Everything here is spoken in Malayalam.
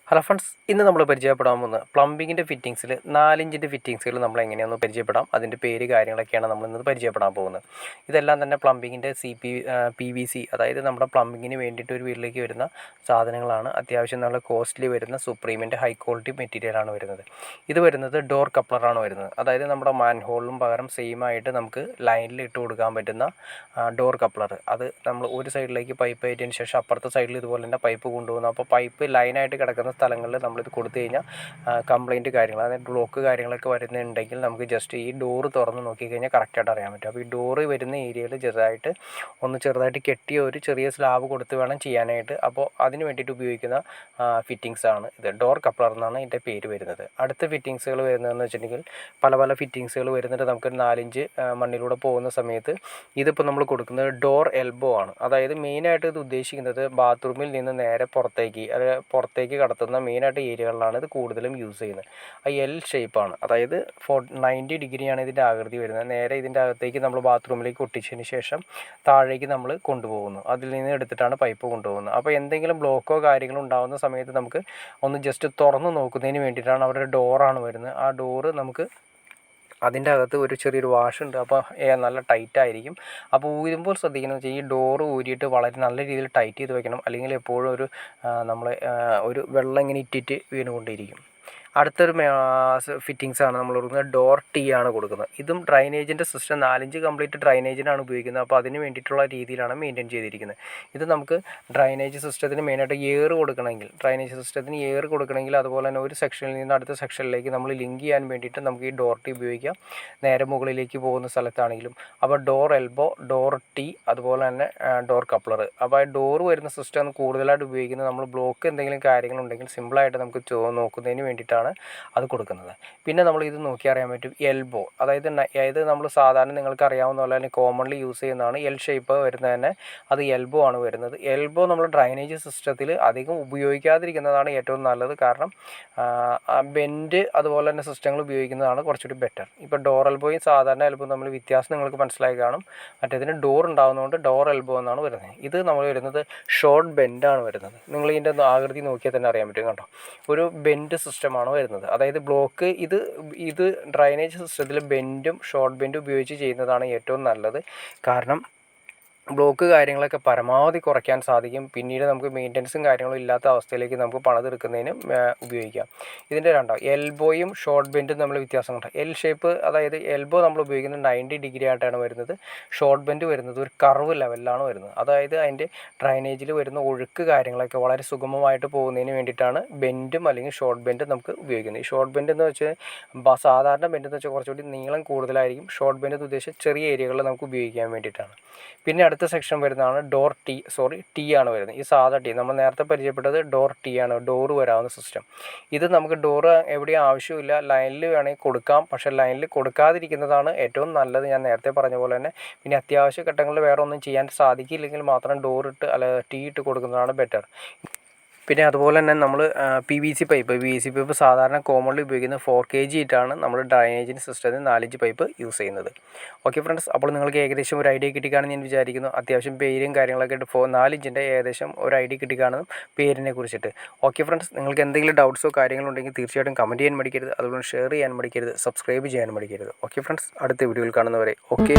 ഹലോ ഫ്രണ്ട്സ്, ഇന്ന് നമ്മൾ പരിചയപ്പെടാൻ പോകുന്നത് പ്ലംബിങ്ങിൻ്റെ ഫിറ്റിങ്സിൽ 4 ഇഞ്ചിൻ്റെ ഫിറ്റിങ്സുകൾ നമ്മൾ എങ്ങനെയാണെന്ന് പരിചയപ്പെടാം. അതിൻ്റെ പേര് കാര്യങ്ങളൊക്കെയാണ് നമ്മൾ ഇന്ന് പരിചയപ്പെടാൻ പോകുന്നത്. ഇതെല്ലാം തന്നെ പ്ലംബിങ്ങിൻ്റെ PVC, അതായത് നമ്മുടെ പ്ലംബിങ്ങിന് വേണ്ടിയിട്ട് ഒരു വീട്ടിലേക്ക് വരുന്ന സാധനങ്ങളാണ്. അത്യാവശ്യം നല്ല കോസ്റ്റ്ലി വരുന്ന സുപ്രീമിൻ്റെ ഹൈ ക്വാളിറ്റി മെറ്റീരിയലാണ് വരുന്നത്. ഇത് വരുന്നത് ഡോർ കപ്ലറാണ് വരുന്നത്. അതായത് നമ്മുടെ മാൻഹോളിലും പകരം സെയിം ആയിട്ട് നമുക്ക് ലൈനിൽ ഇട്ട് കൊടുക്കാൻ പറ്റുന്ന ഡോർ കപ്ലർ. അത് നമ്മൾ ഒരു സൈഡിലേക്ക് പൈപ്പ് ആയതിനു ശേഷം അപ്പുറത്തെ സൈഡിൽ ഇതുപോലെ തന്നെ പൈപ്പ് കൊണ്ടുപോകുന്നു. അപ്പോൾ പൈപ്പ് ലൈനായിട്ട് കിടക്കുന്ന സ്ഥലങ്ങളിൽ നമ്മളിത് കൊടുത്തു കഴിഞ്ഞാൽ കംപ്ലയിൻറ്റ് കാര്യങ്ങൾ, അതായത് ബ്ലോക്ക് കാര്യങ്ങളൊക്കെ വരുന്നുണ്ടെങ്കിൽ നമുക്ക് ജസ്റ്റ് ഈ ഡോറ് തുറന്ന് നോക്കിക്കഴിഞ്ഞാൽ കറക്റ്റായിട്ട് അറിയാൻ പറ്റും. അപ്പോൾ ഈ ഡോറ് വരുന്ന ഏരിയയിൽ ചെറുതായിട്ട് കെട്ടിയ ഒരു ചെറിയ സ്ലാബ് കൊടുത്ത് വേണം ചെയ്യാനായിട്ട്. അപ്പോൾ അതിന് വേണ്ടിയിട്ട് ഉപയോഗിക്കുന്ന ഫിറ്റിങ്സാണ് ഇത്. ഡോർ കപ്ലർ എന്നാണ് ഇതിൻ്റെ പേര് വരുന്നത്. അടുത്ത ഫിറ്റിങ്സുകൾ വരുന്നതെന്ന് വെച്ചിട്ടുണ്ടെങ്കിൽ പല ഫിറ്റിങ്സുകൾ വരുന്നുണ്ട്. നമുക്കൊരു 4 ഇഞ്ച് മണ്ണിലൂടെ പോകുന്ന സമയത്ത് ഇതിപ്പോൾ നമ്മൾ കൊടുക്കുന്നത് ഡോർ എൽബോ ആണ്. അതായത് മെയിനായിട്ട് ഇത് ഉദ്ദേശിക്കുന്നത് ബാത്റൂമിൽ നിന്ന് നേരെ പുറത്തേക്ക് കടത്തുന്ന മെയിനായിട്ട് ഏരിയകളിലാണ് ഇത് കൂടുതലും യൂസ് ചെയ്യുന്നത്. ആ എൽ ഷേപ്പാണ്, അതായത് 90 ഡിഗ്രിയാണ് ഇതിൻ്റെ ആകൃതി വരുന്നത്. നേരെ ഇതിൻ്റെ അകത്തേക്ക് നമ്മൾ ബാത്റൂമിലേക്ക് ഒട്ടിച്ചതിന് ശേഷം താഴേക്ക് നമ്മൾ കൊണ്ടുപോകുന്നു. അതിൽ നിന്ന് എടുത്തിട്ടാണ് പൈപ്പ് കൊണ്ടുപോകുന്നത്. അപ്പോൾ എന്തെങ്കിലും ബ്ലോക്കോ കാര്യങ്ങളോ ഉണ്ടാകുന്ന സമയത്ത് നമുക്ക് ഒന്ന് ജസ്റ്റ് തുറന്ന് നോക്കുന്നതിന് വേണ്ടിയിട്ടാണ് അവരുടെ ഡോറാണ് വരുന്നത്. ആ ഡോറ് നമുക്ക് അതിൻ്റെ അകത്ത് ഒരു ചെറിയൊരു വാഷുണ്ട്. അപ്പോൾ നല്ല ടൈറ്റായിരിക്കും. അപ്പോൾ ഊരുമ്പോൾ ശ്രദ്ധിക്കണം വെച്ചാൽ ഈ ഡോറ് ഊരിയിട്ട് വളരെ നല്ല രീതിയിൽ ടൈറ്റ് ചെയ്ത് വെക്കണം. അല്ലെങ്കിൽ എപ്പോഴും ഒരു വെള്ളം ഇങ്ങനെ ഇറ്റിറ്റ് വീണുകൊണ്ടിരിക്കും. അടുത്തൊരു ഫിറ്റിങ്സാണ് നമ്മൾ കൊടുക്കുന്നത്. ഡോർ ടീ ആണ് കൊടുക്കുന്നത്. ഇതും ഡ്രൈനേജിൻ്റെ സിസ്റ്റം 4 ഇഞ്ച് കംപ്ലീറ്റ് ഡ്രൈനേജിനാണ് ഉപയോഗിക്കുന്നത്. അപ്പോൾ അതിന് വേണ്ടിയിട്ടുള്ള രീതിയിലാണ് മെയിൻറ്റെയിൻ ചെയ്തിരിക്കുന്നത്. ഇത് നമുക്ക് ഡ്രൈനേജ് സിസ്റ്റത്തിന് മെയിനായിട്ട് ഡ്രൈനേജ് സിസ്റ്റത്തിന് എയർ കൊടുക്കണമെങ്കിൽ അതുപോലെ തന്നെ ഒരു സെക്ഷനിൽ നിന്ന് അടുത്ത സെക്ഷനിലേക്ക് നമ്മൾ ലിങ്ക് ചെയ്യാൻ വേണ്ടിയിട്ട് നമുക്ക് ഈ ഡോർ ടീ ഉപയോഗിക്കാം. നേരെ മുകളിലേക്ക് പോകുന്ന സ്ഥലത്താണെങ്കിലും. അപ്പോൾ ഡോർ എൽബോ, ഡോർ ടീ, അതുപോലെ തന്നെ ഡോർ കപ്ലർ. അപ്പോൾ ആ ഡോർ വരുന്ന സിസ്റ്റം കൂടുതലായിട്ട് ഉപയോഗിക്കുന്നത് നമ്മൾ ബ്ലോക്ക് എന്തെങ്കിലും കാര്യങ്ങളുണ്ടെങ്കിൽ സിമ്പിളായിട്ട് നമുക്ക് നോക്കുന്നതിന് വേണ്ടിയിട്ടാണ് അത് കൊടുക്കുന്നത്. പിന്നെ നമ്മൾ ഇത് നോക്കി അറിയാൻ പറ്റും. എൽബോ, അതായത് നമ്മൾ സാധാരണ നിങ്ങൾക്ക് അറിയാവുന്ന പോലെ തന്നെ കോമൺലി യൂസ് ചെയ്യുന്നതാണ്. എൽ ഷേപ്പ് വരുന്നത് തന്നെ അത് എൽബോ ആണ് വരുന്നത്. എൽബോ നമ്മൾ ഡ്രൈനേജ് സിസ്റ്റത്തിൽ അധികം ഉപയോഗിക്കാതിരിക്കുന്നതാണ് ഏറ്റവും നല്ലത്. കാരണം ബെൻഡ് അതുപോലെ തന്നെ സിസ്റ്റങ്ങൾ ഉപയോഗിക്കുന്നതാണ് കുറച്ചുകൂടി ബെറ്റർ. ഇപ്പോൾ ഡോർ എൽബോയും സാധാരണ എൽബോ തമ്മിൽ വ്യത്യാസം നിങ്ങൾക്ക് മനസ്സിലായി കാണും. മറ്റേതിന് ഡോർ ഉണ്ടാകുന്നതുകൊണ്ട് ഡോർ എൽബോ എന്നാണ് വരുന്നത്. ഇത് നമ്മൾ വരുന്നത് ഷോർട്ട് ബെൻഡാണ് വരുന്നത്. നിങ്ങൾ ഇതിൻ്റെ ആകൃതി നോക്കിയാൽ തന്നെ അറിയാൻ പറ്റും കേട്ടോ. ഒരു ബെൻഡ് സിസ്റ്റമാണ് വരുന്നത്. അതായത് ബ്ലോക്ക് ഇത് ഡ്രൈനേജ് സിസ്റ്റത്തിൽ ഷോർട്ട് ബെൻഡും ഉപയോഗിച്ച് ചെയ്യുന്നതാണ് ഏറ്റവും നല്ലത്. കാരണം ബ്ലോക്ക് കാര്യങ്ങളൊക്കെ പരമാവധി കുറയ്ക്കാൻ സാധിക്കും. പിന്നീട് നമുക്ക് മെയിൻ്റനൻസും കാര്യങ്ങളും ഇല്ലാത്ത അവസ്ഥയിലേക്ക് നമുക്ക് പണിതെടുക്കുന്നതിനും ഉപയോഗിക്കാം. ഇതിൻ്റെ എൽബോയും ഷോർട്ട് ബെൻഡും നമ്മൾ വ്യത്യാസമുണ്ട്. എൽ ഷേപ്പ്, അതായത് എൽബോ നമ്മൾ ഉപയോഗിക്കുന്നത് 90 ഡിഗ്രി ആയിട്ടാണ് വരുന്നത്. ഷോർട്ട് ബെൻഡ് വരുന്നത് ഒരു കർവ് ലെവലിലാണ് വരുന്നത്. അതായത് അതിൻ്റെ ഡ്രൈനേജിൽ വരുന്ന ഒഴുക്ക് കാര്യങ്ങളൊക്കെ വളരെ സുഗമമായിട്ട് പോകുന്നതിന് വേണ്ടിയിട്ടാണ് ബെൻഡും അല്ലെങ്കിൽ ഷോർട്ട് ബെൻഡും നമുക്ക് ഉപയോഗിക്കുന്നത്. ഈ ഷോർട്ട് ബെൻഡ് എന്ന് വെച്ചാൽ സാധാരണ ബെൻഡ് എന്ന് വെച്ചാൽ കുറച്ചുകൂടി നീളം കൂടുതലായിരിക്കും. ഷോർട്ട് ബെൻഡ് എന്ന് ഉദ്ദേശിച്ച് ചെറിയ ഏരിയകളിൽ നമുക്ക് ഉപയോഗിക്കാൻ വേണ്ടിയിട്ടാണ്. പിന്നെ അടുത്ത സെക്ഷൻ വരുന്നതാണ് ടീ ആണ് വരുന്നത്. ഈ സാധാ ടീ നമ്മൾ നേരത്തെ പരിചയപ്പെട്ടത് ഡോർ ടീ ആണ്, ഡോറ് വരാവുന്ന സിസ്റ്റം. ഇത് നമുക്ക് ഡോറ് എവിടെയും ആവശ്യമില്ല, ലൈനിൽ വേണമെങ്കിൽ കൊടുക്കാം. പക്ഷേ ലൈനിൽ കൊടുക്കാതിരിക്കുന്നതാണ് ഏറ്റവും നല്ലത്, ഞാൻ നേരത്തെ പറഞ്ഞ പോലെ തന്നെ. പിന്നെ അത്യാവശ്യ ഘട്ടങ്ങളിൽ വേറെ ഒന്നും ചെയ്യാൻ സാധിക്കില്ലെങ്കിൽ മാത്രം ടീ ഇട്ട് കൊടുക്കുന്നതാണ് ബെറ്റർ. പിന്നെ അതുപോലെ തന്നെ നമ്മൾ PVC പൈപ്പ് സാധാരണ കോമൺലി ഉപയോഗിക്കുന്നത് 4 kg ആയിട്ടാണ് നമ്മൾ ഡ്രൈനേജിൻ്റെ സിസ്റ്റത്തിൽ 4 ഇഞ്ച് പൈപ്പ് യൂസ് ചെയ്യുന്നത്. ഓക്കെ ഫ്രണ്ട്സ്, അപ്പോൾ നിങ്ങൾക്ക് ഏകദേശം ഒരു ഐഡിയ കിട്ടിക്കാണെന്ന് ഞാൻ വിചാരിക്കുന്നു. അത്യാവശ്യം പേരും കാര്യങ്ങളൊക്കെ ഇട്ട് 4 ഇഞ്ചിൻ്റെ ഏകദേശം ഒരു ഐഡിയ കിട്ടിക്കാണും പേരിനെ കുറിച്ചിട്ട്. ഓക്കെ ഫ്രണ്ട്സ്, നിങ്ങൾക്ക് എന്തെങ്കിലും ഡൗട്ട്സോ കാര്യങ്ങളോ ഉണ്ടെങ്കിൽ തീർച്ചയായിട്ടും കമൻറ്റ് ചെയ്യാൻ മടിക്കരുത്. അതുപോലെ ഷെയർ ചെയ്യാൻ മടിക്കരുത്, സബ്സ്ക്രൈബ് ചെയ്യാൻ മടിക്കരുത്. ഓക്കെ ഫ്രണ്ട്സ്, അടുത്ത വീഡിയോയിൽ കാണുന്നവരെ ഓക്കെ.